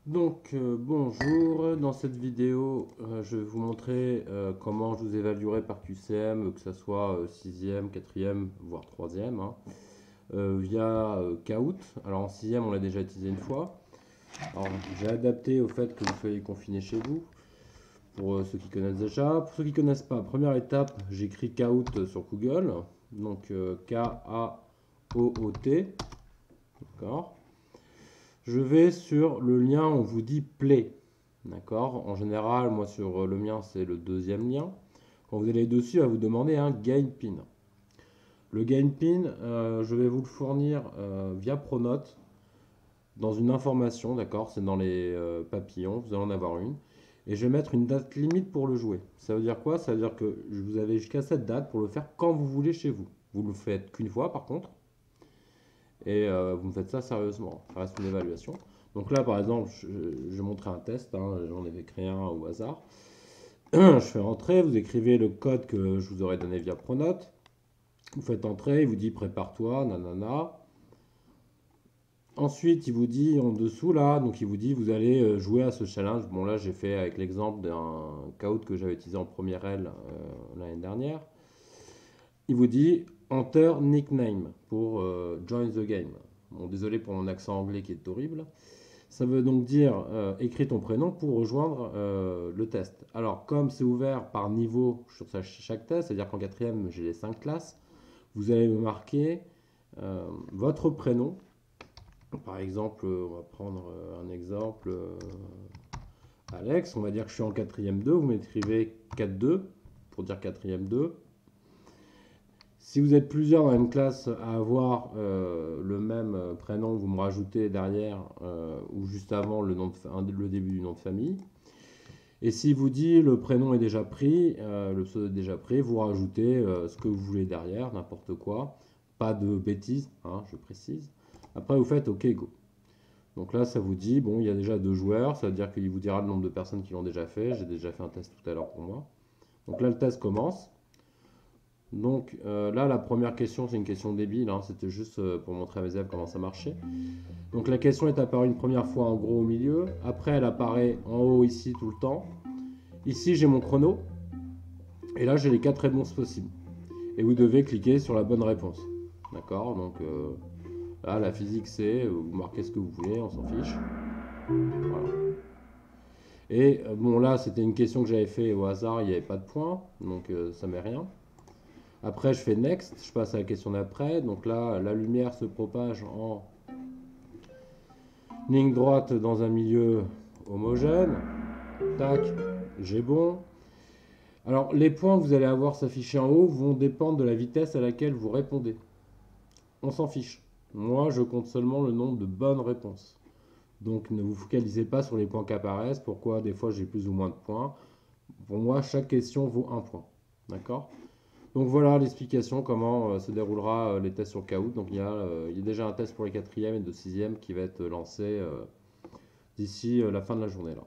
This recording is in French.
Bonjour, dans cette vidéo je vais vous montrer comment je vous évaluerai par QCM, que ce soit 6e, 4e, voire 3e, via Kahoot. Alors en 6e on l'a déjà utilisé une fois. Alors j'ai adapté au fait que vous soyez confiné chez vous, pour ceux qui connaissent déjà. Pour ceux qui ne connaissent pas, première étape, j'écris Kahoot sur Google, donc K-A-O-O-T, d'accord. Je vais sur le lien, on vous dit Play. D'accord. En général, moi sur le mien, c'est le deuxième lien. Quand vous allez dessus, il va vous demander un gain pin. Le gain pin, je vais vous le fournir via Pronote dans une information, d'accord. C'est dans les papillons, vous allez en avoir une. Et je vais mettre une date limite pour le jouer. Ça veut dire quoi? Ça veut dire que vous avez jusqu'à cette date pour le faire quand vous voulez chez vous. Vous le faites qu'une fois par contre. Et vous me faites ça sérieusement. Ça reste une évaluation. Donc là, par exemple, je montrer un test. J'en avais créé un au hasard. Je fais entrer, vous écrivez le code que je vous aurais donné via Pronote. Vous faites entrer, il vous dit prépare-toi, nanana. Ensuite, il vous dit en dessous là, donc il vous dit vous allez jouer à ce challenge. Bon là, j'ai fait avec l'exemple d'un Kahoot que j'avais utilisé en première L l'année dernière. Il vous dit Enter nickname pour join the game. Bon, désolé pour mon accent anglais qui est horrible. Ça veut donc dire écris ton prénom pour rejoindre le test. Alors, comme c'est ouvert par niveau sur chaque test, c'est-à-dire qu'en quatrième, j'ai les 5 classes, vous allez me marquer votre prénom. Par exemple, on va prendre un exemple, Alex, on va dire que je suis en quatrième 2, vous m'écrivez 4-2 pour dire quatrième 2. Si vous êtes plusieurs dans une classe à avoir le même prénom, vous me rajoutez derrière ou juste avant le début du nom de famille. Et s'il vous dit le prénom est déjà pris, le pseudo est déjà pris, vous rajoutez ce que vous voulez derrière, n'importe quoi. Pas de bêtises, je précise. Après, vous faites OK, go. Donc là, ça vous dit, bon, il y a déjà 2 joueurs, ça veut dire qu'il vous dira le nombre de personnes qui l'ont déjà fait. J'ai déjà fait un test tout à l'heure pour moi. Donc là, le test commence. Donc là, la première question, c'est une question débile, c'était juste pour montrer à mes élèves comment ça marchait. Donc la question est apparue une première fois en gros au milieu, après elle apparaît en haut ici tout le temps. Ici j'ai mon chrono, et là j'ai les 4 réponses possibles. Et vous devez cliquer sur la bonne réponse. D'accord. Donc là, la physique c'est, vous marquez ce que vous voulez, on s'en fiche. Voilà. Et bon là c'était une question que j'avais fait au hasard, il n'y avait pas de points, donc ça met rien. Après, je fais next, je passe à la question d'après. Donc là, la lumière se propage en ligne droite dans un milieu homogène. Tac, j'ai bon. Alors, les points que vous allez avoir s'afficher en haut vont dépendre de la vitesse à laquelle vous répondez. On s'en fiche. Moi, je compte seulement le nombre de bonnes réponses. Donc, ne vous focalisez pas sur les points qui apparaissent. Pourquoi des fois j'ai plus ou moins de points. Pour moi, chaque question vaut un point. D'accord? Donc voilà l'explication comment se déroulera les tests sur Kahoot. Donc il y a déjà un test pour les quatrièmes et de sixièmes qui va être lancé d'ici la fin de la journée là.